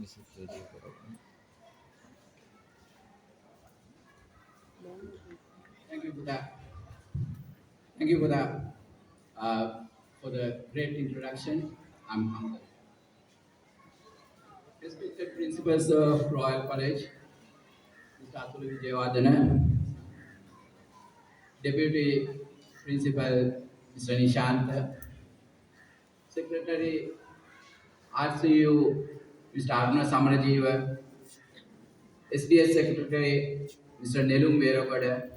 Thank you for that. Thank you for the great introduction. I'm humble. Respected principals of Royal College, Mr. Atul Vijayawardena, Deputy Principal Mr. Nishant, Secretary RCU Mr. Aruna Samarajiva, SDS Secretary Mr. Nelum Verogoda,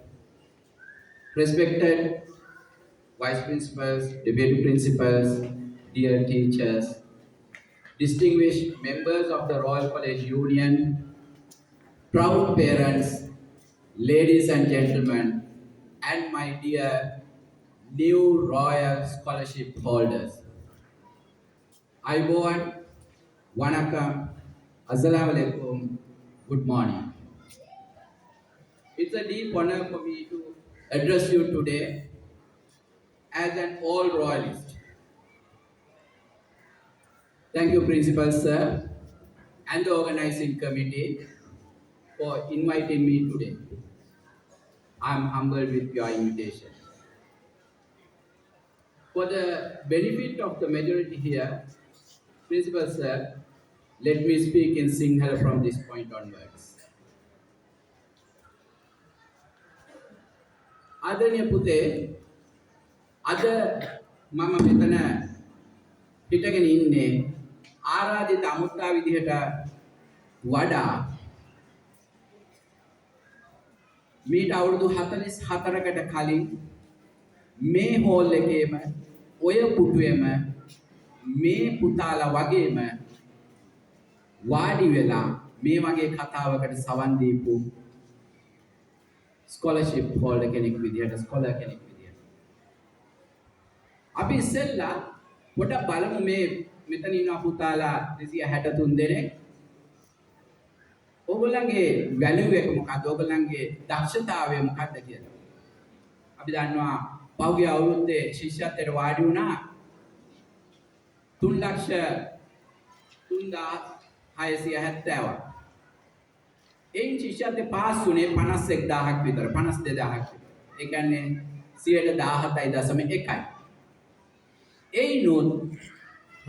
respected Vice Principals, Deputy Principals, dear teachers, distinguished members of the Royal College Union, proud parents, ladies and gentlemen, and my dear new Royal Scholarship holders. Aiboan, Wanakam, Assalamu alaikum, good morning. It's a deep honor for me to address you today as an all royalist. Thank you, Principal Sir, and the organizing committee for inviting me today. I'm humbled with your invitation. For the benefit of the majority here, Principal Sir, let me speak in Sinhala from this point onwards. ආදරණීය පුතේ අද මම මෙතන හිටගෙන ඉන්නේ ආරාධිත අමුත්තා විදිහට වඩා මීට අවුරුදු 44කට කලින් මේ හෝල් එකේම ඔය පුටුවේම මේ පුතාලා වගේම වාඩි වෙලා මේ වගේ කතාවකට සවන් දීපු ස්කෝලර්ෂිප් හෝල්ඩර් කෙනෙක් විදිහට ස්කෝලර් කෙනෙක් විදිහට අපි ඉස්සෙල්ලා පොඩක් බලමු මේ මෙතන ඉන්න පුතාලා 263 දෙනෙක් ඕගොල්ලන්ගේ වැලියු එක මොකක්ද ඕගොල්ලන්ගේ දක්ෂතාවය මොකක්ද කියලා අපි දන්නවා පහුගිය අවුරුද්දේ ශිෂ්‍යත්වයට වාඩි වුණා 3,3670ක් එයින් ශිෂ්‍යත්වයේ පාස් වුණේ 51000ක් විතර 52000ක් ඒ කියන්නේ 17.1%. එයිනොත්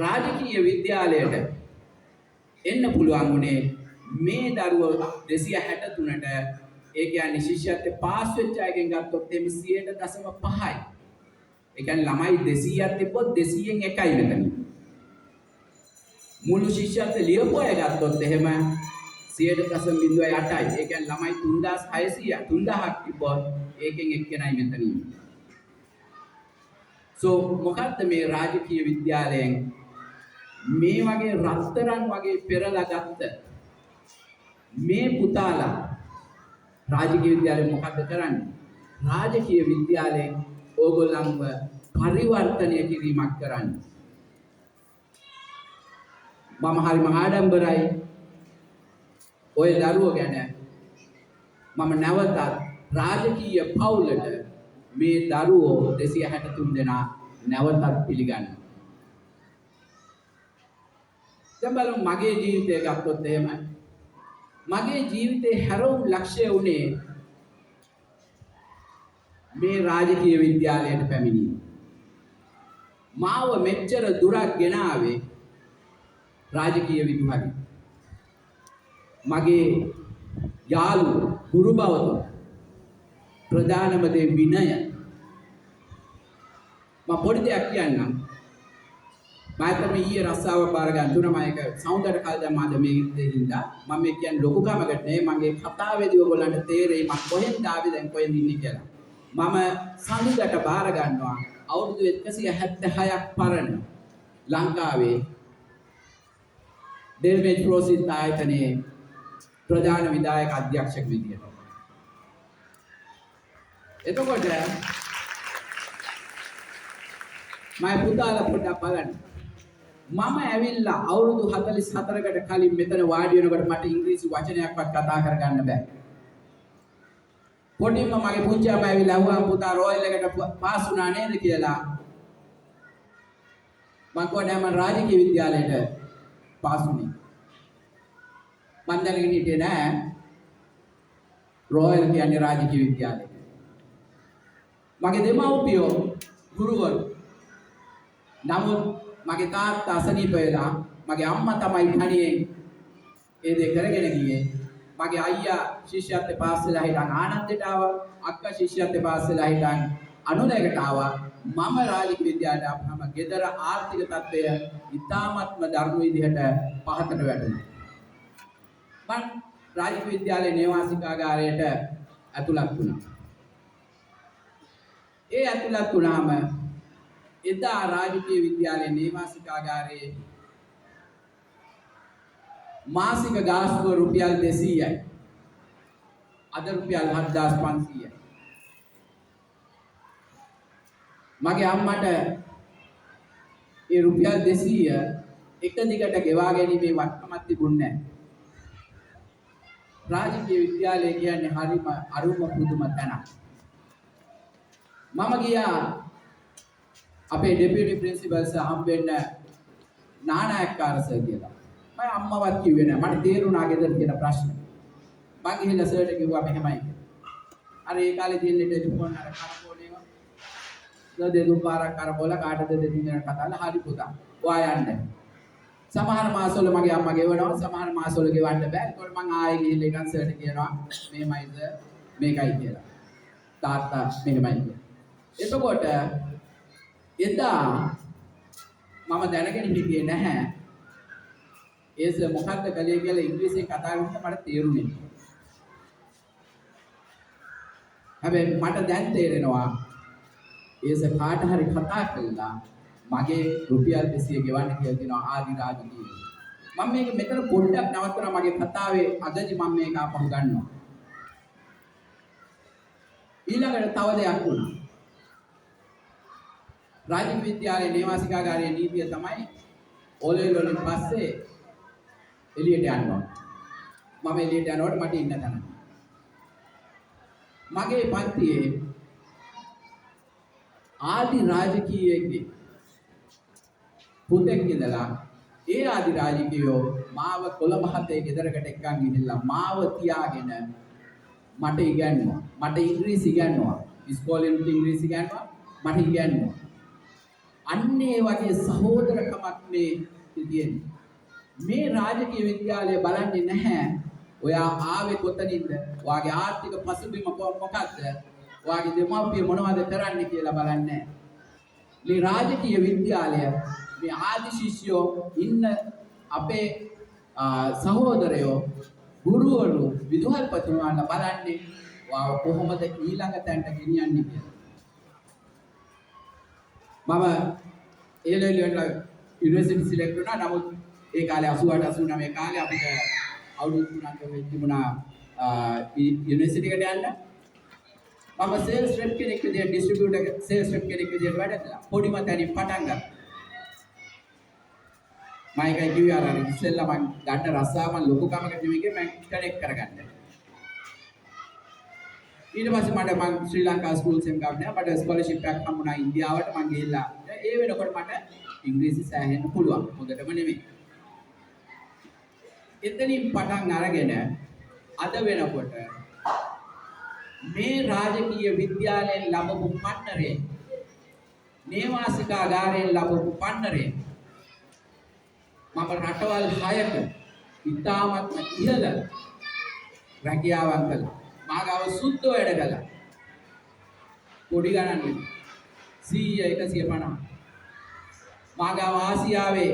රාජකීය විද්‍යාලයට එන්න පුළුවන් වුණේ මේ දරුවෝ 263ට ඒ කියන්නේ ශිෂ්‍යත්වයේ පාස් වෙච්ච අයගෙන් ගත්තොත් එimhe 100.5යි. ඒ කියන්නේ ළමයි 200ක් තිබ්බොත් 200න් එකයි මෙතන. මුළු ශිෂ්‍යත්වයේ ලියපු අය ගත්තොත් එහෙම 100.08යි. ඒ කියන්නේ ළමයි 3600ක් තිබ්බොත් ඒකෙන් එක්කෙනයි මෙතන ඉන්නේ. මොකද්ද මේ රාජකීය විද්‍යාලයෙන් මේ වගේ රත්තරන් වගේ පෙරලා ගත්ත මේ පුතාලා රාජකීය විද්‍යාලේ මොකද්ද කරන්නේ? රාජකීය විද්‍යාලයෙන් ඕගොල්ලන්ව පරිවර්තනය කිරීමක් කරන්නේ. මම හරිම ආඩම්බරයි ඔය දරුවෝ ගැන මම නැවතත් රාජකීය පවුලට මේ දරුවෝ 263 දෙනා නැවතත් පිළිගන්නවා. දැන් බලමු මගේ ජීවිතය ගත්තොත් එහෙම මගේ ජීවිතේ හැරවුම් ලක්ෂ්‍ය උනේ මේ රාජකීය විද්‍යාලයට පැමිණීම. මාව මෙච්චර දුරක් ගෙනාවේ රාජකීය විදුහලින්. මගේ යාළුවෝ ගුරු බවතුන් ප්‍රධානම දේ විනය. මම පොඩි දෙයක් කියන්නම්. මම ඊයේ රස්සාව පාර ගන්න තුනම එක සෞන්දර්ය කල් දැම්මාද මේ දෙහින්දා මම මේ කියන්නේ ලොකු කමකට නෙවෙයි මගේ කතාවේදී ඔයගොල්ලන්ට තේරෙයි මම කොහෙන්ද ආවේ දැන් කොහෙන්ද ඉන්නේ කියලා. මම සඳුදට බාර ගන්නවා අවුරුදු 176ක් පරණ ලංකාවේ ඩෙල්මේජ් ප්‍රෝසිත් ආයතනයේ ප්‍රධාන විධායක අධ්‍යක්ෂක විදියට. එතකොට මම පුතාලා පොඩ්ඩක් බලන්න. මම ඇවිල්ලා අවුරුදු 44කට කලින් මෙතන වාඩි වෙනකොට මට ඉංග්‍රීසි වචනයක්වත් කතා කරගන්න බෑ. පොඩිම මගේ පුංචි අම්මා ඇවිල්ලා අහුවා පුතා රොයල් එකට පාස් වුණා නේද කියලා. මම කිව්වා නෑ මම රාජකීය විද්‍යාලයට පාස් වුණේ. මම දැනගෙන හිටියේ නෑ රොයල් කියන්නේ රාජකීය විද්‍යාලය. මගේ දෙමව්පියෝ ගුරුවරු. නමුත් මගේ තාත්තා අසනීප වෙලා මගේ අම්මා තමයි තනියෙන් ඒ දේ කරගෙන ගියේ. මගේ අයියා ශිෂ්‍යත්වයට පාස් වෙලා හිටන් ආනන්දයට ආවා. අක්කා ශිෂ්‍යත්වයට පාස් වෙලා හිටන් අනුලයකට ආවා. මම රාජකීය විද්‍යාලයට ආපුවම ගෙදර ආර්ථික තත්ත්වය ඉතාමත්ම දරුණු විදිහට පහතට වැටුණා. මම රාජකීය විද්‍යාලයේ නේවාසිකාගාරයට ඇතුළත් වුණා. ඒ ඇතුළත් වුණාම එදා රාජකීය විද්‍යාලයේ නේවාසිකාගාරයේ මාසික ගාස්තුව රුපියල් 200යි. අද රුපියල් 7500යි. මගේ අම්මට ඒ රුපියල් 200 එක දිගට ගෙවා ගැනීමේ වත්කමක් තිබුණේ නැහැ. රාජකීය විද්‍යාලය කියන්නේ හරිම අරුම පුදුම තැනක්. මම ගියා අපේ ඩෙපියුටි ප්‍රින්සිපල් සර් හම්බෙන්න නානායක්කාර සර් කියලා. මම අම්මවත් කිව්වේ නෑ. මට තේරුණා ගෙදර තියෙන ප්‍රශ්න. මම ගිහිල්ලා සර්ට කිව්වා මෙහෙමයි. අර ඒ කාලේ තියෙන ටෙලිෆෝන් අර කරකෝලේවා. සර් දෙතුන් පාරක් කරකෝල කාටද දෙදින කතාවල හරි පුතා. ඔයා යන්න. සමහර මාසවල මගේ අම්මා ගෙවනවා. සමහර මාසවල ගෙවන්න බෑ. ඒකට මම ආයෙ ගිහිල්ලා එකන් සර්ට කියනවා මෙහෙමයිද මේකයි කියලා. තාත්තා මෙහෙමයි කියලා. එතකොට එදා මම දැනගෙන හිටියේ නැහැ. ඒස මොකක්ද කලේ කියලා ඉංග්‍රීසියෙන් කතා කරනකොට මට තේරුනේ නැහැ. හැබැයි මට දැන් තේරෙනවා ඒස කාට හරි කතා කළා මගේ රුපියල් 200 ගෙවන්න කියලා දෙනවා ආදි රාජකීය. මම මේක මෙතන පොඩ්ඩක් නවත්තනවා මගේ කතාවේ අදදි මම මේක ආපහු ගන්නවා. ඊළඟට තව දෙයක් වුණා. රාජකීය විද්‍යාලයේ නේවාසිකාගාරයේ නීතිය තමයි ඕලෙවල් වලින් පස්සේ එළියට යනවා. මම එළියට යනකොට මට ඉන්න තැන. මගේ පන්තියේ ආදි රාජකීයයේ පුතෙක් ඉඳලා ඒ ආදි රාජකීයෝ මාව කොළඹ හතේ ගෙදරකට එක්කන් ගිහිල්ලා මාව තියාගෙන මට ඉගැන්නුවා. මට ඉංග්‍රීසි ඉගැන්නුවා. ඉස්කෝලෙන් ඉංග්‍රීසි ඉගැන්නුවා. මට ඉගැන්නුවා. අන්නේ වගේ සහෝදරකමක් මේ තියෙන්නේ. මේ රාජකීය විද්‍යාලය බලන්නේ නැහැ. ඔයා ආවේ කොතනින්ද? ඔයාගේ ආර්ථික පසුබිම මොකක්ද? ඔයාගේ දෙමාපිය මොනවද කරන්නේ කියලා බලන්නේ නැහැ. මේ රාජකීය විද්‍යාලය මේ ආදි ශිෂ්‍යෝ ඉන්න අපේ සහෝදරයෝ ගුරුවරු විදුහල්පතිතුමාලා බලන්නේ වාව කොහොමද ඊළඟ තැනට ගෙනියන්නේ කියලා. මම ඒ ලෙවල් වල යුනිවර්සිටි සිලෙක්ට් වුණා. නමුත් ඒ කාලේ 88 89 කාලේ අපිට අවුරුදු 3ක් තිබුණා යුනිවර්සිටි එකට යන්න. මම සේල්ස් රෙප් කෙනෙක් විදියට ඩිස්ට්‍රිබියුටර් සේල්ස් රෙප් කෙනෙක් විදියට වැඩ කළා. පොඩිම තැනින් පටන් ගත්තා. මම එකයි කිව්වේ අර ඉස්සෙල්ලා මම ගන්න රස්සාව මම ලොකු කමකට නෙමෙයි මම කනෙක්ට් කරගන්න. ඊට පස්සේ මම ශ්‍රී ලංකා ස්කූල්ස් එකක් ගන්නවා. මට ස්කෝලර්ෂිප් එකක් හම්බුණා ඉන්දියාවට මම ගිහිල්ලා. ඒ වෙනකොට මට ඉංග්‍රීසි සෑහෙන්න පුළුවන්. හොඳටම නෙමෙයි. එතනින් පටන් අරගෙන අද වෙනකොට මේ රාජකීය විද්‍යාලයෙන් ලැබපු පන්නරේ නේවාසිකාගාරයෙන් ලැබපු පන්නරේ මම රටවල් 6ක ඉතාමත් ඉහළ රැකියාවක් කළා. මාගාව සුද්ධ වැඩ කළා. පොඩි ගණන් නෙමෙයි. 100 150. මාගාව ආසියාවේ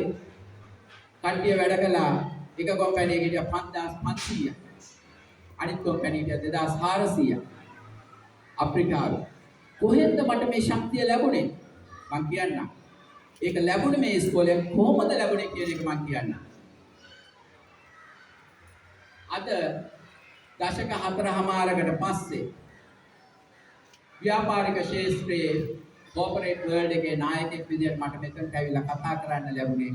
කට්ටිය වැඩ කළා. එක කම්පැනි එකකට 5500. අනිත් කම්පැනි එකට 2400. අප්‍රිකාවේ. කොහෙන්ද මට මේ ශක්තිය ලැබුණේ? මං කියන්නම්. ඒක ලැබුණේ මේ ඉස්කෝලේ කොහොමද ලැබුණේ කියන එක මං කියන්නම්. අද දශක 4මාරකට පස්සේ ව්‍යාපාරික ශාස්ත්‍රයේ කෝපරේට් වර්ල්ඩ් එකේ නායකයෙක් විදිහට මට මෙතනට ඇවිල්ලා කතා කරන්න ලැබුණේ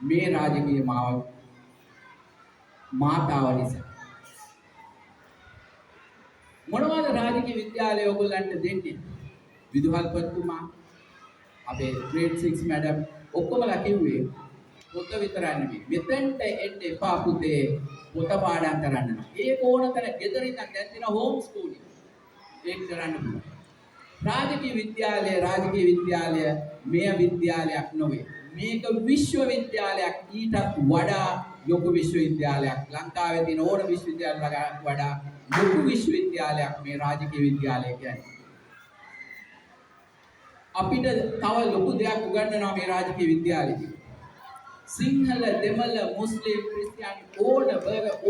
මේ රාජකීය මාතාව නිසා. මොනවද රාජකීය විද්‍යාලය ඔයගොල්ලන්ට දෙන්නේ? විදුහල්පතිතුමා අපේ ග්‍රේඩ් 6 මැඩම් ඔක්කොමලා කිව්වේ පොත විතරක් නෙමෙයි. මෙතෙන්ට එන්න එපා පුතේ. පොත පාඩම් කරන්න. ඒක ඕනතර ගෙදර ඉඳන් දැන් තියෙන හෝම් ස්කූලින්. ඒක කරන්න පුළුවන්. රාජකීය විද්‍යාලය මෙය විද්‍යාලයක් නොවේ. මේක විශ්වවිද්‍යාලයක්. ඊටත් වඩා ලොකු විශ්වවිද්‍යාලයක්. ලංකාවේ තියෙන ඕන විශ්වවිද්‍යාලයකට වඩා ලොකු විශ්වවිද්‍යාලයක් මේ රාජකීය විද්‍යාලය කියන්නේ. අපිට තව ලොකු දෙයක් උගන්වනවා මේ රාජකීය විද්‍යාලෙදී. සිංහල, දෙමළ, මුස්ලිම්, ක්‍රිස්තියානි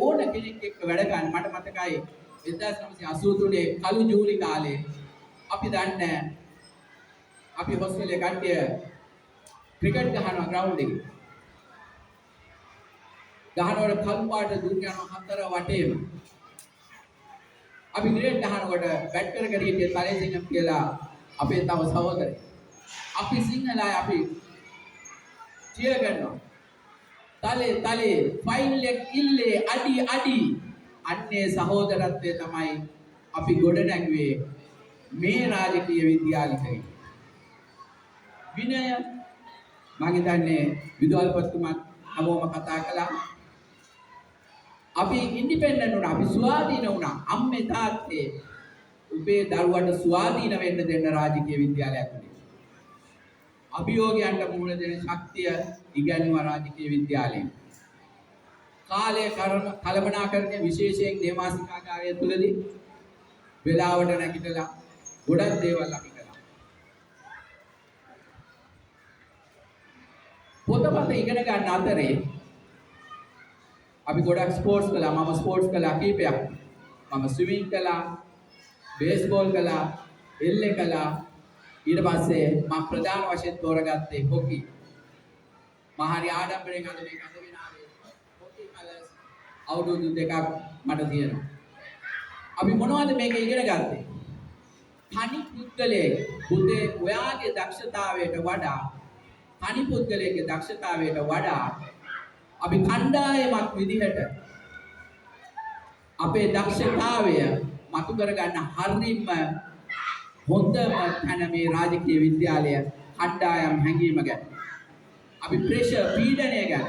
ඕන කෙනෙක් එක්ක වැඩ ගන්න. මට මතකයි 1983 කළු ජූලි කාලේ අපි දන්නේ අපි හොස්ටලේ කට්ටිය ක්‍රිකට් ගහනවා ග්‍රවුන්ඩ් එකේ. ගහනකොට කළු පාට දුර යනවා හතර වටේම. අපි ක්‍රිකට් ගහනකොට බැට් කර හිටියේ තලේසිංහම් කියලා අපේ තව සහෝදරයෙක්. අපි සිංහලයි අපි චියර් කරනවා. තලේ ෆයිනල් එක ඉල්ලේ අඩි අන්නේ සහෝදරත්වය තමයි අපි ගොඩ නැගුවේ මේ රාජකීය විද්‍යාලයේ. විනය මම හිතන්නේ විදුහල්පතිතුමත් හැමෝම කතා කළා. අපි ඉන්ඩිපෙන්ඩන්ට් වුණා, අපි ස්වාධීන වුණා. අම්මේ තාත්තේ උඹේ දරුවට ස්වාධීන වෙන්න දෙන්න රාජකීය විද්‍යාලයක් උනේ. අභියෝගයන්ට මුහුණ දෙන ශක්තිය ඉගැන්වුවා රාජකීය විද්‍යාලයෙන්. කාලය කළමනාකරණය විශේෂයෙන් නේවාසිකාගාරය තුලදී වෙලාවට නැගිටලා ගොඩක් දේවල් අපි කළා. පොතපත ඉගෙන ගන්න අතරේ අපි ගොඩක් ස්පෝර්ට්ස් කළා. මම ස්පෝර්ට්ස් කළා කීපයක්. මම ස්විමින් කළා, බේස්බෝල් කළා, එල්ලේ කළා. ඊට පස්සේ මම ප්‍රධාන වශයෙන් තෝරගත්තේ හොකි. මහරි ආඩම්බරයෙන් අද මේක අඳගෙන ආවේ හොකි කලර්ස් අවුරුදු දෙකක් මට තියෙනවා. අපි මොනවද මේක ඉගෙන ගත්තේ? තනි පුද්ගලයෙක් පුතේ ඔයාගේ දක්ෂතාවයට වඩා අපි කණ්ඩායමක් විදිහට අපේ දක්ෂතාවය මතු කරගන්න හරියම හොඳම තැන මේ රාජකීය විද්‍යාලය කණ්ඩායම් හැංගීම ගැන. අපි ප්‍රෙෂර් පීඩනය ගැන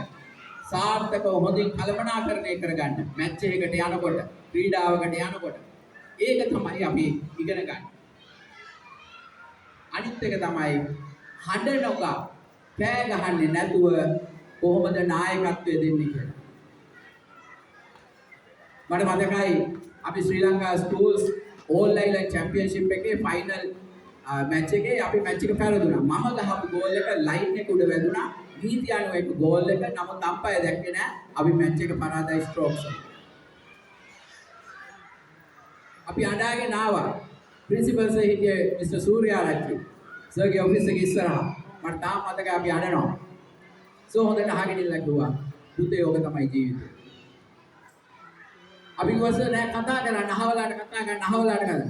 සාර්ථකව හොඳින් කළමනාකරණය කරගන්න මැච් එකකට යනකොට, ක්‍රීඩාවකට යනකොට ඒක තමයි අපි ඉගෙන ගන්න. අනිත් එක තමයි හඬ නොගා කෑ ගහන්නේ නැතුව කොහොමද නායකත්වය දෙන්නේ කියලා. මට මතකයි අපි Sri Lanka schools all island championship එකේ ෆයිනල් මැච් එකේ අපි මැච් එක පෙරදුනා. මම ගහපු ගෝල් එක ලයින් එක උඩ වැදුනා. නීති අනුව එක ගෝල් එක. නමුත් අම්පයර් දැක්කේ නෑ. අපි මැච් එක පරාදයි ස්ට්‍රෝක්ස්. අපි අඬාගෙන ආවා. ප්‍රින්සිපල් සර් හිටියේ මිස්ටර් සූර්යාරච්චි. සර්ගේ ඔෆිස් එකේ ඉස්සරහා. මට තාම මතකයි අපි අඬනවා. සෝ හොඳට අහගෙන ඉන්න කිව්වා. පුතේ ඕක තමයි ජීවිතේ. අපි කිව්වා නෑ කතා කරන්න අහවලාට කතා කරන්න අහවලාට කරන්න.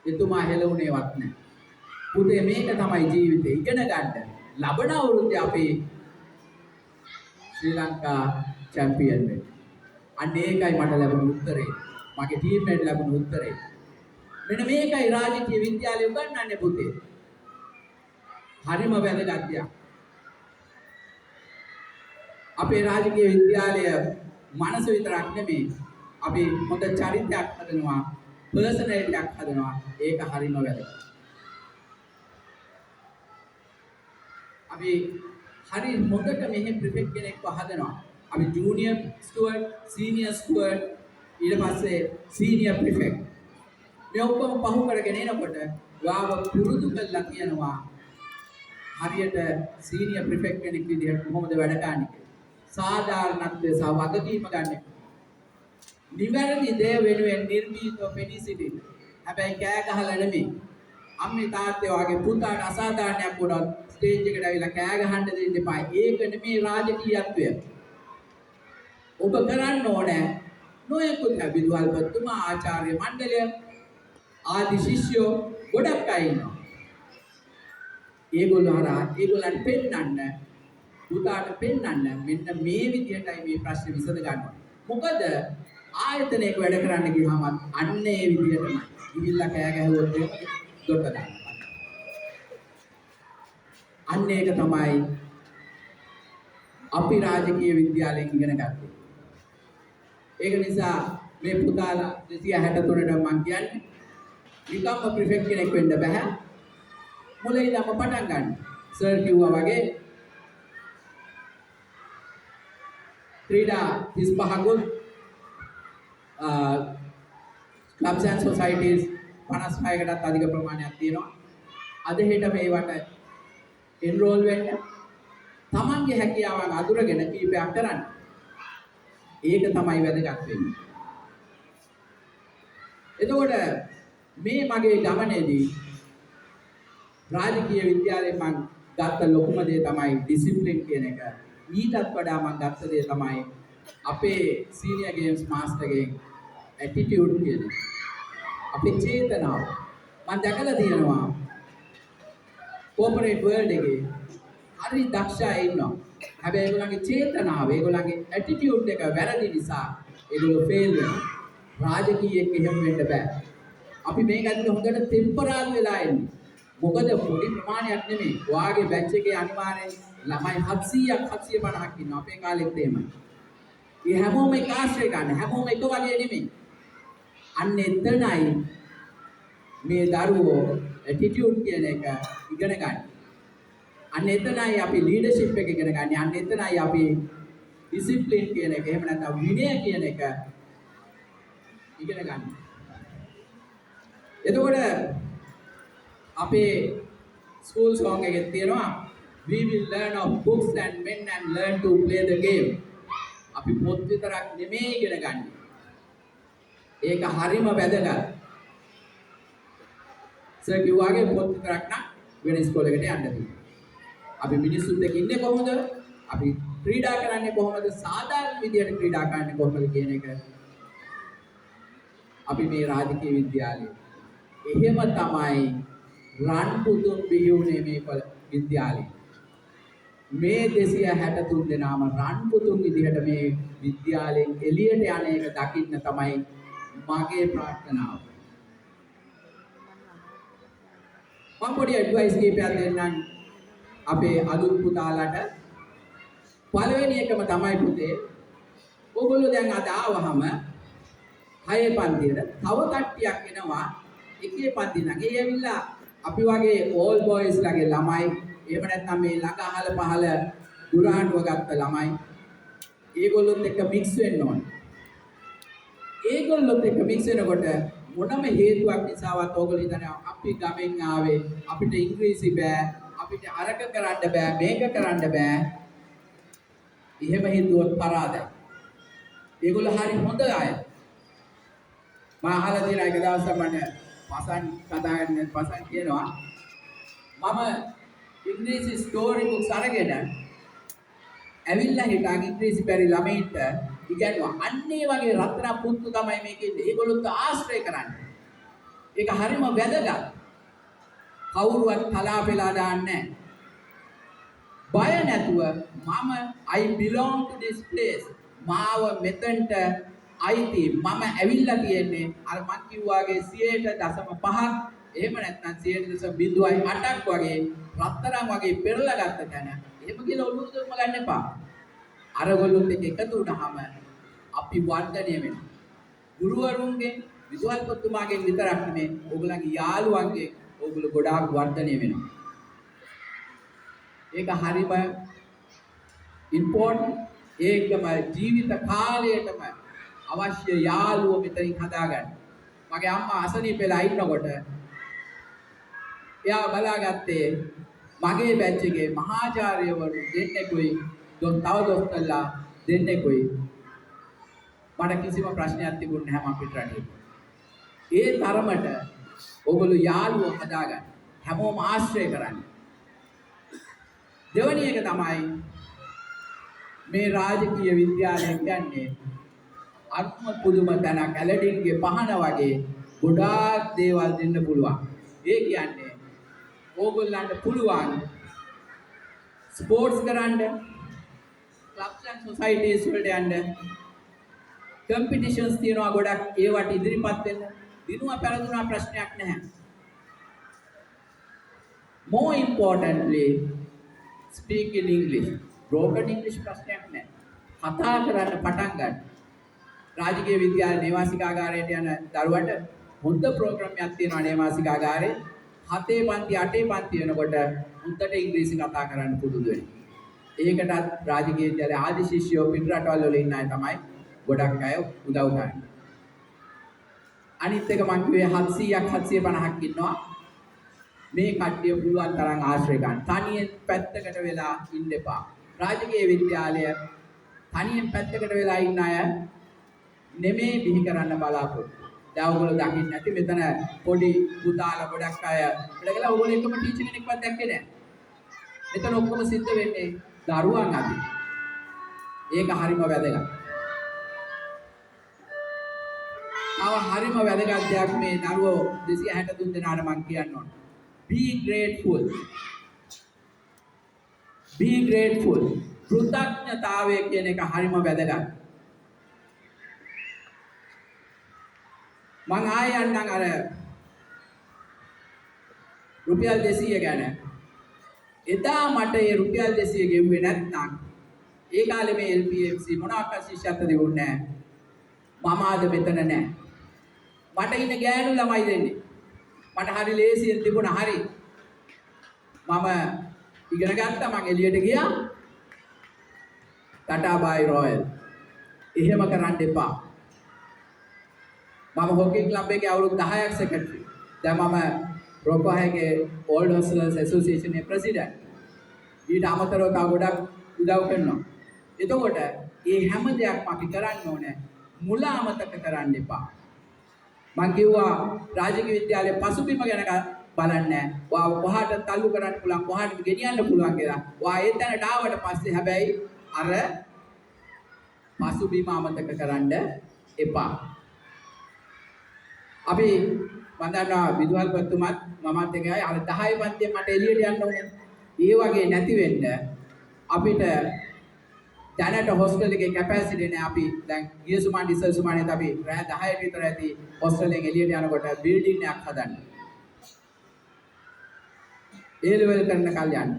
එතුමා හෙළුණේවත් නෑ. පුතේ මේක තමයි ජීවිතේ. ඉගෙන ගන්න. ලබන අවුරුද්දේ අපි ශ්‍රී ලංකා චැම්පියන් වෙන්න. අන්න ඒකයි මට ලැබුණු උත්තරේ. මගේ ටීම් එකට ලැබුණු උත්තරේ. මෙන්න මේකයි රාජකීය විද්‍යාලේ උගන්වන්නේ පුතේ. හරිම වැදගත් දෙයක්. අපේ රාජකීය විද්‍යාලය මනස විතරක් නෙමෙයි අපි හොඳ චරිතයක් හදනවා, පර්සනැලිටියක් හදනවා. ඒක හරිම වැදගත්. අපි හරි හොඳට මෙහි ප්‍රිෆෙක්ට් කෙනෙක්ව හදනවා. අපි ජූනියර් ස්ටුවර්ට්, සීනියර් ස්ටුවර්ට්, ඊට පස්සේ සීනියර් ප්‍රිෆෙක්ට්. මේ ඔක්කොම පහු කරගෙන එනකොට වාව පුරුදු කරලා කියනවා හරියට සීනියර් ප්‍රිෆෙක්ට් කෙනෙක් විදිහට කොහොමද වැඩ කරන්නේ කියලා. සාධාරණත්වය සහ වගකීම ගන්න. නිවැරදි දේ වෙනුවෙන් නිර්භීතව පෙනී සිටින්න. හැබැයි කෑ ගහලා නෙමෙයි. අම්මේ තාත්තේ වගේ පුතාට අසාධාරණයක් වුණොත් ස්ටේජ් එකට ඇවිල්ලා කෑ ගහන්න දෙන්න එපා. ඒක නෙමෙයි රාජකීයත්වය. ඔබ කරන්න ඕනේ නොයෙකුත් විදුහල්පතිතුමා, ආචාර්ය මණ්ඩලය ආදි ශිෂ්‍යෝ ගොඩක් අය ඉන්නවා. ඒගොල්ලන්ට පෙන්නන්න, පුතාට පෙන්නන්න මෙන්න මේ විදිහටයි මේ ප්‍රශ්නේ විසඳ ගන්න. මොකද ආයතනයක වැඩ කරන්න ගියාම අන්න ඒ විදිහටමයි. ගිහිල්ලා කෑ ගැහුවොත් දොට ගන්න. අන්න ඒක තමයි අපි රාජකීය විද්‍යාලයෙන් ඉගෙන ගත්තේ. ඒක නිසා මේ පුතාලා 263ට මම කියන්නේ නිකම්ම ප්‍රිෆෙක්ට් කෙනෙක් වෙන්න බෑ. මුලින් ඉඳන්ම පටන් ගන්න. සර් කිව්වා වගේ ක්‍රීඩා 35කුත් clubs and societies 56කටත් අධික ප්‍රමාණයක් තියෙනවා. අද හෙට මේවට enroll වෙන්න තමන්ගේ හැකියාවන් අඳුරගෙන කීපයක් කරන්න. ඒක තමයි වැදගත් වෙන්නේ. එතකොට මේ මගේ ගමනේදී රාජකීය විද්‍යාලයෙන් මම ගත්ත ලොකුම දේ තමයි ඩිසිප්ලින් කියන එක. ඊටත් වඩා මම ගත්ත දේ තමයි අපේ සීනියර් ගේම්ස් මාස්ටර්ගෙන් ඇටිටියුඩ් කියන එක. අපේ චේතනාව. මම දැකලා තියෙනවා කෝපරේට් වර්ල්ඩ් එකේ හරි දක්ෂ අය ඉන්නවා. හැබැයි ඒගොල්ලන්ගේ චේතනාව, ඒගොල්ලන්ගේ ඇටිටියුඩ් එක වැරදි නිසා ඒගොල්ලෝ ෆේල් වෙනවා. රාජකීයෙක් එහෙම වෙන්න බෑ. අපි මේක ඇතුලේ හොඳට ටෙම්පරාල් වෙලා ඉන්නේ. මොකද පොඩි ප්‍රමාණයක් නෙමෙයි. ඔයාගේ බැච් එකේ අනිවාර්යෙන් ළමයි 700ක් 750ක් ඉන්නවා. අපේ කාලෙත් එහෙමයි. ඒ හැමෝම එක ආශ්‍රය ගන්න. හැමෝම එක වගේ නෙමෙයි. අන්න එතනයි මේ දරුවෝ ඇටිටියුඩ් කියන එක ඉගෙන ගන්න. අන්න එතනයි අපි ලීඩර්ෂිප් එක ඉගෙන ගන්න. අන්න එතනයි අපි ඩිසිප්ලින් කියන එක, එහෙම නැත්නම් විනය කියන එක ඉගෙන ගන්න. එතකොට අපේ ස්කූල් සොංග් එකේ තියෙනවා we will learn of books and men and learn to play the game. අපි පොත් විතරක් නෙමෙයි ඉගෙන ගන්න. ඒක හරිම වැදගත්. සර් කිව්වාගේ පොත් විතරක් නම් වෙන ඉස්කෝලේකට යන්න දෙන්න. අපි මිනිස්සුත් එක්ක ඉන්නේ කොහොමද? අපි ක්‍රීඩා කරන්නේ කොහොමද? සාධාරණ විදියට ක්‍රීඩා කරන්නේ කොහොමද කියන එක අපි මේ රාජකීය විද්‍යාලයේ එහෙම තමයි රන් පුතුන් බිහි වුණේ මේ විද්‍යාලේ. මේ 263 දෙනාම රන් පුතුන් විදිහට මේ විද්‍යාලයෙන් එළියට යන එක දකින්න තමයි මගේ ප්‍රාර්ථනාව. මම පොඩි ඇඩ්වයිස් කීපයක් දෙන්නම් අපේ අලුත් පුතාලට. පළවෙනි එකම තමයි පුතේ, ඔයගොල්ලෝ දැන් අද ආවහම 6 පන්තියට තව කට්ටියක් එනවා එකේ පන්ති නම්. ඒ ඇවිල්ලා අපි වගේ ඕල් බොයිස් ලාගේ ළමයි, එහෙම නැත්නම් මේ ළඟ අහල පහල දුරාණුව ගත්ත ළමයි, ඒගොල්ලොත් එක්ක මික්ස් වෙන්න ඕනේ. ඒගොල්ලොත් එක්ක මික්ස් වෙනකොට මොනම හේතුවක් නිසාවත් ඕගොල්ලෝ හිතනවා අපි ගමෙන් ආවේ, අපිට ඉංග්‍රීසි බෑ, අපිට අරක කරන්න බෑ, මේක කරන්න බෑ. එහෙම හිතුවොත් පරාදයි. ඒගොල්ලෝ හරි හොඳ අය. මම අහලා තියෙන එක දවසක් මම පසන් කතා කරන පසන් කියනවා මම ඉංග්‍රීසි ස්ටෝරි බුක්ස් අරගෙන ඇවිල්ලා හිටන් ඉංග්‍රීසි බැරි ළමයින්ට ඉගෙනුවා. අන්නේ වගේ රත්න පුත්තු තමයි මේකේ ඉන්නේ. ඒගොල්ලොත් ආශ්‍රය කරන්නේ. ඒක හරිම වැදගත්. කවුරුවත් කලාපෙලා දාන්නේ නැහැ. බය නැතුව මම I belong to this place. මාව මෙතනට අයිති, මම ඇවිල්ලා තියෙන්නේ අර මං කිව්වාගේ 0.5ක් එහෙම නැත්නම් 0.08ක් වගේ රත්තරන් වගේ පෙරලා ගත්ත තැන. එහෙම කියලා ඔළුව දුරම ගන්න එපා. අරගොල්ලොත් එක්ක එකතු වුණාම අපි වර්ධනය වෙනවා. ගුරුවරුන්ගේ, විදුහල්පතිතුමාගෙන් විතරක් නෙමෙයි, ඕගොල්ලන්ගේ යාළුවන්ගේ ඕගොල්ලෝ ගොඩාක් වර්ධනය වෙනවා. ඒක හරිම ඉම්පෝටන්ට්. ඒකම ජීවිත කාලයටම අවශ්‍ය යාළුවෝ මෙතනින් හදාගන්න. මගේ අම්මා අසනීප වෙලා ඉන්නකොට එයා බලාගත්තේ මගේ බැච් එකේ මහාචාර්යවරු දෙන්නෙකුයි තව දොස්තරලා දෙන්නෙකුයි. මට කිසිම ප්‍රශ්නයක් තිබුණේ නැහැ මම පිටරටේ. ඒ තරමට ඕගොල්ලෝ යාළුවෝ හදාගන්න. හැමෝම ආශ්‍රය කරන්න. දෙවැනි එක තමයි මේ රාජකීය විද්‍යාලය කියන්නේ අත්ම පුදුම තැනක්. ඇලඩින්ගේ පහන වගේ ගොඩාක් දේවල් දෙන්න පුළුවන්. ඒ කියන්නේ ඕගොල්ලන්ට පුළුවන් ස්පෝර්ට්ස් කරන්න, ක්ලබ්ස් ඇන්ඩ් සොසයිටිස් වලට යන්න, කම්පිටිෂන්ස් තියෙනවා ගොඩක්, ඒවට ඉදිරිපත් වෙන්න. දිනුවා පෙරදුනා ප්‍රශ්නයක් නැහැ. More importantly, speak in English. broken English ප්‍රශ්නයක් නැහැ. කතා කරන්න පටන් ගන්න. රාජකීය විද්‍යාලේ නේවාසිකාගාරයට යන දරුවට හොඳ ප්‍රෝග්‍රෑම් එකක් තියෙනවා නේවාසිකාගාරේ. 7 පන්ති 8 පන්ති වෙනකොට හොඳට ඉංග්‍රීසි කතා කරන්න පුරුදු වෙනවා. ඒකටත් රාජකීය විද්‍යාලයේ ආදි ශිෂ්‍යයෝ පිට රටවල් වල ඉන්න අය තමයි ගොඩක් අය උදව් කරන්නේ. අනිත් එක මම කිව්වේ 700ක් 750ක් ඉන්නවා. මේ කට්ටිය පුළුවන් තරම් ආශ්‍රය ගන්න. තනියෙන් පැත්තකට වෙලා ඉන්න එපා. රාජකීය විද්‍යාලය තනියෙන් පැත්තකට වෙලා ඉන්න අය නෙමෙයි බිහි කරන්න බලාපොරොත්තු. දැන් ඔයගොල්ලෝ දකින්න ඇති මෙතන පොඩි පුතාලා ගොඩක් අය ඉඳලා ඔයගොල්ලෝ එකම ටීචර් කෙනෙක්වත් දැක්කේ නැහැ. මෙතන ඔක්කොම සිද්ධ වෙන්නේ දරුවන් අතින්. ඒක හරිම වැදගත්. හරිම වැදගත් දෙයක් මේ දරුවෝ 263 දෙනාට මම කියන්න ඕන. Be grateful. Be grateful. කෘතඥතාවය කියන එක හරිම වැදගත්. මං ආයෙ යන්නම් අර රුපියල් 200 ගැන. එදා මට ඒ රුපියල් 200 ගෙව්වේ නැත්නම් ඒ කාලේ මේ LPMC මොනවාක් ශිෂ්‍යත්ව දෙවුන්නේ නැහැ. මම ආද මෙතන නැහැ. මට ඉන්න ගෑනු ළමයි දෙන්නේ. මට හරි ලේසියෙන් තිබුණා හරි. මම ඉගෙන ගත්තා මං එළියට ගියා. ටටා බයි රොයල්. එහෙම කරන්න එපා. මම හොකි ක්ලබ් එකේ අවුරුදු 10ක් සෙක්‍රටරි. දැන් මම රොකෝහේගේ ඕල්ඩ් හොස්ටලර්ස් ඇසෝසියේෂන් එකේ ප්‍රෙසිඩන්ට්. ඊට අමතරව තව ගොඩක් උදව් කරනවා. එතකොට මේ හැම දෙයක්ම අපි කරන්න ඕනේ මුල අමතක කරන්න එපා. මං කිව්වා රාජකීය විද්‍යාලයේ පසුබිම ගැන බලන්නේ වා කොහාට තල්ලු කරන්න පුළුවන් කොහාට ගෙනියන්න පුළුවන් කියලා. වා ඒ තැනට ආවට පස්සේ හැබැයි අර පසුබිම අමතක කරන්න එපා. අපි මම දන්නවා විදුහල්පතිතුමත් මමත් එකයි අර 10 පන්තියෙන් මට එළියට යන්න ඕනේ. ඒ වගේ නැති වෙන්න අපිට දැනට හොස්ටල් එකේ කැපැසිටි නේ අපි දැන් ගිය සුමාන ඉස්සල් සුමානේත් අපි රෑ 10ට විතර ඇති හොස්ටල් එකෙන් එළියට යනකොට බිල්ඩින් එකක් හදන්න. ඒ ලෙවල් කරන කල් යන්න.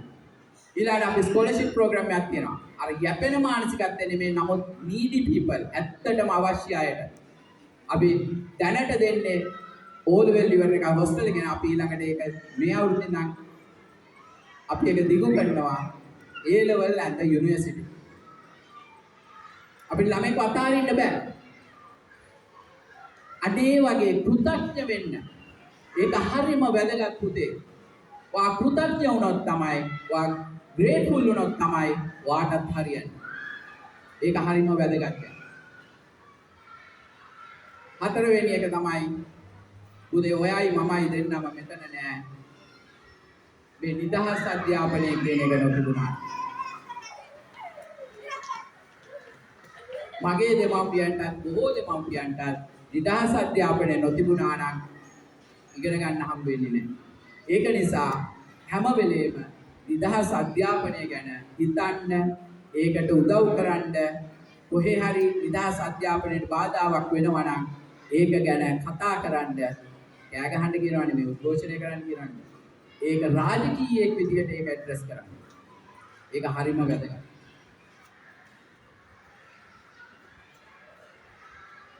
ඊළඟට අපි ස්කෝලර්ෂිප් ප්‍රෝග්‍රෑම් එකක් තියෙනවා. අර යැපෙන මානසිකත්වය නෙමෙයි නමුත් needy people ඇත්තටම අවශ්‍ය අයට අපි දැනට දෙන්නේ O level ඉවර එක හොස්ටල් එකේ අපි ඊළඟට ඒක මේ අවුරුද්දේ නම් අපි ඒක දිගු කරනවා A level and the university. අපිට ළමයින්ව අතාරින්න බෑ. අනේ වගේ කෘතඥ වෙන්න. ඒක හරිම වැදගත් පුතේ. වා කෘතඥ වුණොත් තමයි වා grateful වුණොත් තමයි වාටත් හරියන්නේ. ඒක හරිම වැදගත්. හතරවෙනි එක තමයි පුතේ ඔයයි මමයි දෙන්නම මෙතන නෑ. මේ නිදහස් අධ්‍යාපනය කියන එක නොතිබුණා. මගේ දෙමාපියන්ටත් බොහෝ දෙමාපියන්ටත් නිදහස් අධ්‍යාපනය නොතිබුණා නම් ඉගෙන ගන්න හම්බ වෙන්නේ නැහැ. ඒක නිසා හැම වෙලේම නිදහස් අධ්‍යාපනය ගැන හිතන්න, ඒකට උදව් කරන්න, කොහේ හරි නිදහස් අධ්‍යාපනයට බාධාවක් වෙනවා නම් ඒක ගැන කතා කරන්න, කෑ ගහන්න කියනවා නෙමෙයි උද්ඝෝෂණය කරන්න කියනවා. ඒක රාජකීයෙක් විදිහට ඒක ඇඩ්‍රස් කරන්න. ඒක හරිම වැදගත්.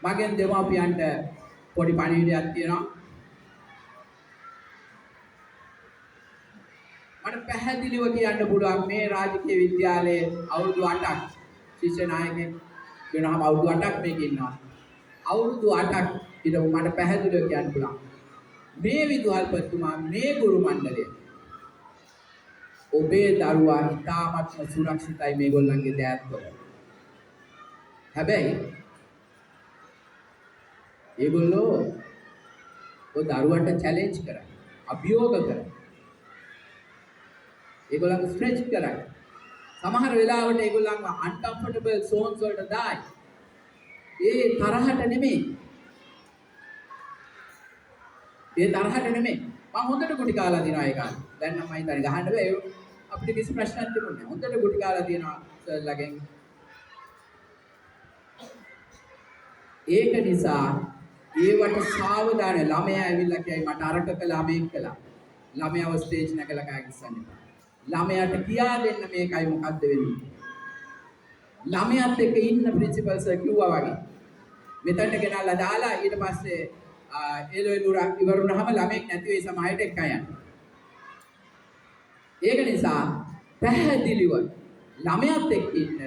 මගෙන් දෙමාපියන්ට පොඩි පණිවිඩයක් තියෙනවා. මට පැහැදිලිව කියන්න පුළුවන් මේ රාජකීය විද්‍යාලයේ අවුරුදු 8ක් ශිෂ්‍ය නායකයෙක් වෙනවම අවුරුදු 8ක් මේක ඉන්නවා. අවුරුදු 8ක් ඉඳන් මට පැහැදිලිව කියන්න පුළුවන්. මේ විදුහල්පතිතුමා මේ ගුරු මණ්ඩලය ඔබේ දරුවා ඉතාමත්ම සුරක්ෂිතයි මේගොල්ලන්ගේ දෑත්වල. හැබැයි ඒගොල්ලෝ ඔය දරුවන්ට චැලෙන්ජ් කරා. අභියෝග කරා. ඒගොල්ලන්ව ස්ට්‍රෙච් කරා. සමහර වෙලාවට ඒගොල්ලන්ව අන්කම්ෆර්ටබල් සෝන්ස් වලට දායි. ඒ තරහට නෙමෙයි. මම හොඳට ගුටි කාලා දිනවා ඒ කාලේ. දැන් නම් මම හිතන්නේ ගහන්න බෑ. අපිට කිසි ප්‍රශ්නයක් තිබුණේ නැහැ. හොඳට ගුටි කාලා දිනවා සර්ලගෙන්. ඒක නිසා ඒවට සාවධාන ළමයා ඇවිල්ලා කියයි මට අරක කළා මේක කළා. ළමයාව ස්ටේජ් නැගලා කෑ ගස්සන්න එපා. ළමයාට කියා දෙන්න මේකයි මොකද්ද වෙන්නේ. ළමයාත් එක්ක ඉන්න ප්‍රින්සිපල්ස් කිව්වා වගේ. මෙතනට ගෙනල්ලා දාලා ඊට පස්සේ එළවෙලුර ඉවරුනහම ළමෙක් නැති වෙයි සමාහයට එක්ක යන්න. ඒක නිසා පැහැදිලිව ළමයාත් එක්ක ඉන්න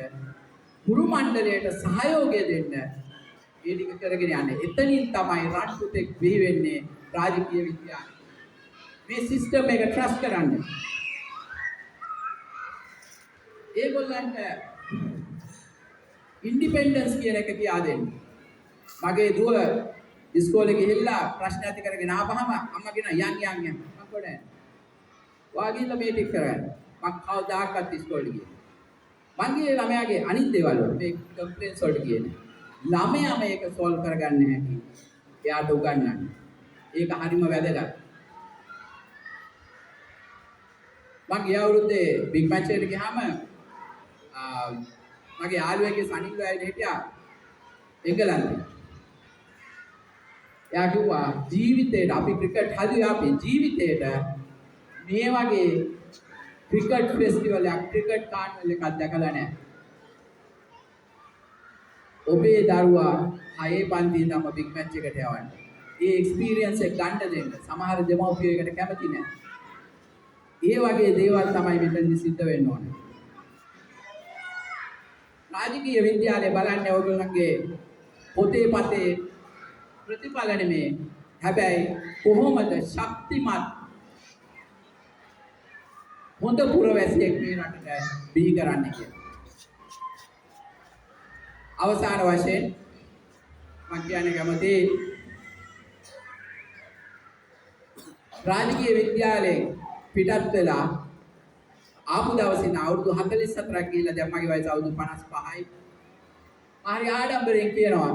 ගුරු මණ්ඩලයට සහයෝගය දෙන්න ඒ ටික කරගෙන යන්නේ. එතනින් තමයි රට්ටුතෙක් බිහි වෙන්නේ රාජකීය විද්‍යාවේ. මේ සිස්ටම් එක ට්‍රස්ට් කරන්න. ඒගොල්ලන්ට ඉන්ඩිපෙන්ඩන්ස් කියන එක කියා දෙන්න. මගේ දුව ඉස්කෝලේ ගිහිල්ලා ප්‍රශ්න ඇති කරගෙන ආවහම අම්මා කියන යන් මම කොට වාගිල්ල මේ ටික කරගන්න. මම කවදාකවත් ඉස්කෝලේ ගියේ. මං ගියේ ළමයාගේ අනිත් දේවල් වලට මේ කම්ප්ලේන්ස් වලට කියන්නේ. ළමයා මේක සෝල්ව් කරගන්න හැටි එයාට උගන්වන්න. ඒක හරිම වැදගත්. මං ගිය අවුරුද්දේ බිග් මැච් එකට ගියාම මගේ යාළුවෙක්ගේ සනිල් වයිඩ් හිටියා එංගලන්තේ. එයා කිව්වා ජීවිතේට අපි ක්‍රිකට් හදුවේ අපි ජීවිතේට මේ වගේ ක්‍රිකට් ෆෙස්ටිවල් එකක් ක්‍රිකට් කාර්නිවල් එකක් දැකලා නැහැ. ඔබේ දරුවා 6 පන්තියේ තම බිග් මැච් එකට යවන්න. ඒ එක්ස්පීරියන්ස් එක ගන්න දෙන්න. සමහර දෙමව්පියෝ ඒකට කැමති නැහැ. ඒ වගේ දේවල් තමයි මෙතනදි සිද්ධ වෙන්න ඕනේ. රාජකීය විද්‍යාලේ බලන්නේ ඔයගොල්ලන්ගේ පොතේ පතේ ප්‍රතිඵල නෙමේ. හැබැයි කොහොමද ශක්තිමත් හොඳ පුරවැසියෙක් මේ රටට බිහි කරන්නේ කියලා. අවසාන වශයෙන් මම කියන්නේ කැමති රාජකීය විද්‍යාලේ පිටත් වෙලා ආපු දවසේ අවුරුදු 44ක් ගිහිල්ලා දැන් මගේ වයස අවුරුදු 55යි. හරි ආඩම්බරෙන් කියනවා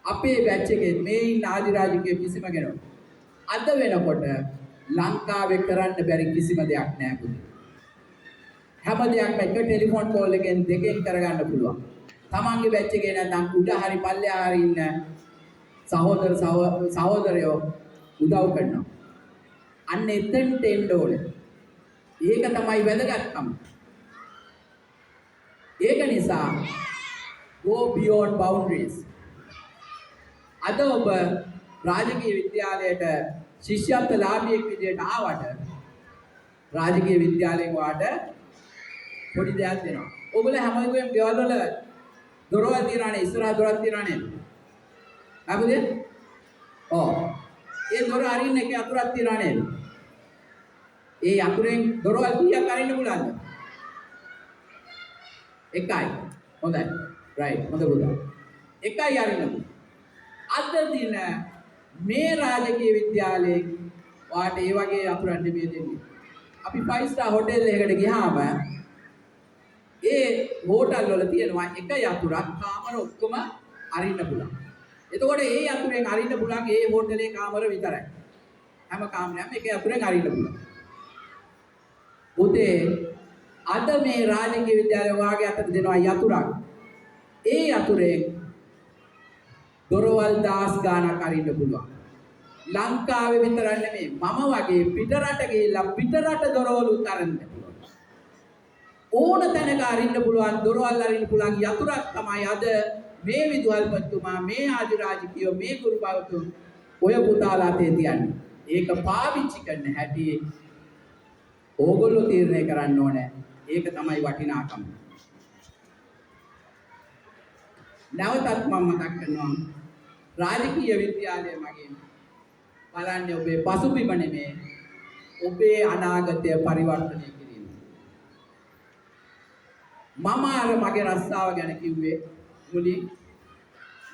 අපේ බැච් එකේ මේ ඉන්න ආදිරාජකයේ කිසිම කෙනෙක් අද වෙනකොට ලංකාවේ කරන්න බැරි කිසිම දෙයක් නැහැ පුතේ. හැම දෙයක්ම එක ටෙලිෆෝන් කෝල් එකෙන් දෙකෙන් කරගන්න පුළුවන්. තමන්ගේ බැච් එකේ නැත්නම් උඩ හරි පල්ලෙහා හරි ඉන්න සහෝදරයෝ උදව් කරනවා. අන්න එතෙන්ට එන්න ඕනේ. ඒක තමයි වැදගත්කම. ඒක නිසා go beyond boundaries. අද ඔබ රාජකීය විද්‍යාලයට ශිෂ්‍යත්ව ලාභියෙක් විදියට ආවට රාජකීය විද්‍යාලයෙන් වාට පොඩි දෙයක් දෙනවා. ඔයගොල්ලෝ හැමෝගෙම ගෙවල් වල දොරවල් තියනවානේ ඉස්සරහා දොරක් තියනවානේ. හරිද? ඔව්. ඒ දොර අරින්න එකේ අතුරක් තියනවානේ. ඒ අතුරෙන් දොරවල් කීයක් අරින්න පුළුවන්ද? එකයි. හොඳයි. රයිට්. හොඳ පුතා. එකයි අරින්න. අද දින මේ රාජකීය විද්‍යාලයේ වාට ඒ වගේ අතුරක් නෙමෙයි දෙන්නේ. අපි 5 star hotel එකකට ගියාම ඒ හෝටල් වල තියෙනවා එක යතුරක් කාමර ඔක්කොම අරින්න පුළුවන්. එතකොට ඒ යතුරෙන් අරින්න පුළුවන් ඒ හෝටලේ කාමර විතරයි. හැම කාමරයක්ම එක යතුරෙන් අරින්න පුළුවන්. පුතේ අද මේ රාජකීය විද්‍යාලය වාගේ අතට දෙනවා යතුරක්. ඒ යතුරෙන් දොරවල් 10 ගාණක් අරින්න පුළුවන්. ලංකාවේ විතරක් නෙමෙයි මම වගේ පිටරට ගිහිල්ලා පිටරට දොරවල් උතරන්න පුළුවන්. ඕන තැනක අරින්න පුළුවන් දොරවල් අරින්න පුළුවන් යතුරක් තමයි අද මේ විදුහල්පතිතුමා මේ ආදිරාජකීය මේ ගුරු භාවතුන් ඔය පුතාලා තේ තියන්නේ. ඒක පාවිච්චි කරන්න හැටි ඕගොල්ලෝ තීරණය කරන්න ඕනේ. ඒක තමයි වටිනාකම. නැවතත් මම මතක් කරනවා රාජකීය විද්‍යාලය මගින් බලන්නේ ඔබේ පසුබිම නෙමේ ඔබේ අනාගතය පරිවර්තනය කිරීම. මම අර මගේ රස්සාව ගැන කිව්වේ මුලින්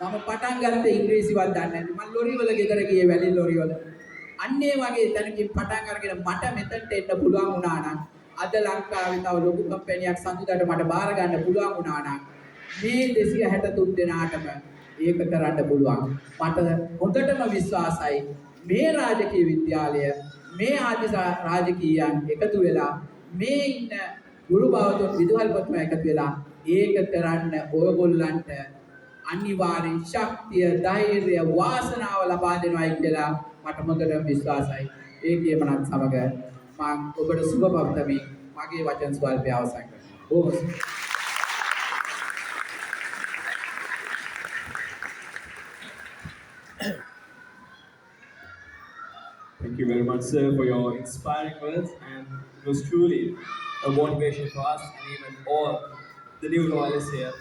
මම පටන් ගත්තේ ඉංග්‍රීසිවත් දන්නේ නැති. මම ලොරි වල ගෙදර ගියේ වැලි ලොරි වල. අන්නේ වගේ තැනකින් පටන් අරගෙන මට මෙතනට එන්න පුළුවන් වුණා නම් අද ලංකාවේ තව ලොකු කම්පැනියක් සඳුදාට මට බාර ගන්න පුළුවන් වුණා නම් මේ 263 දෙනාටම ඒක කරන්න පුළුවන්. මට හොඳටම විශ්වාසයි මේ රාජකීය විද්‍යාලය මේ ආදි රාජකීයයන් එකතු වෙලා මේ ඉන්න ගුරු භාවතුන් විදුහල්පතිතුමා එකතු වෙලා ඒක කරන්න ඔයගොල්ලන්ට අනිවාර්ය ශක්තිය ධෛර්යය වාසනාව ලබා දෙනවායි කියලා මට හොඳටම විශ්වාසයි. ඒ කියමනත් සමග මම ඔබට සුබ පතමි. මගේ වචන ස්වල්පය අවසන් කරනවා. Thank you very much, sir, for your inspiring words, and it was truly a motivation for us and even all the new loyalists here.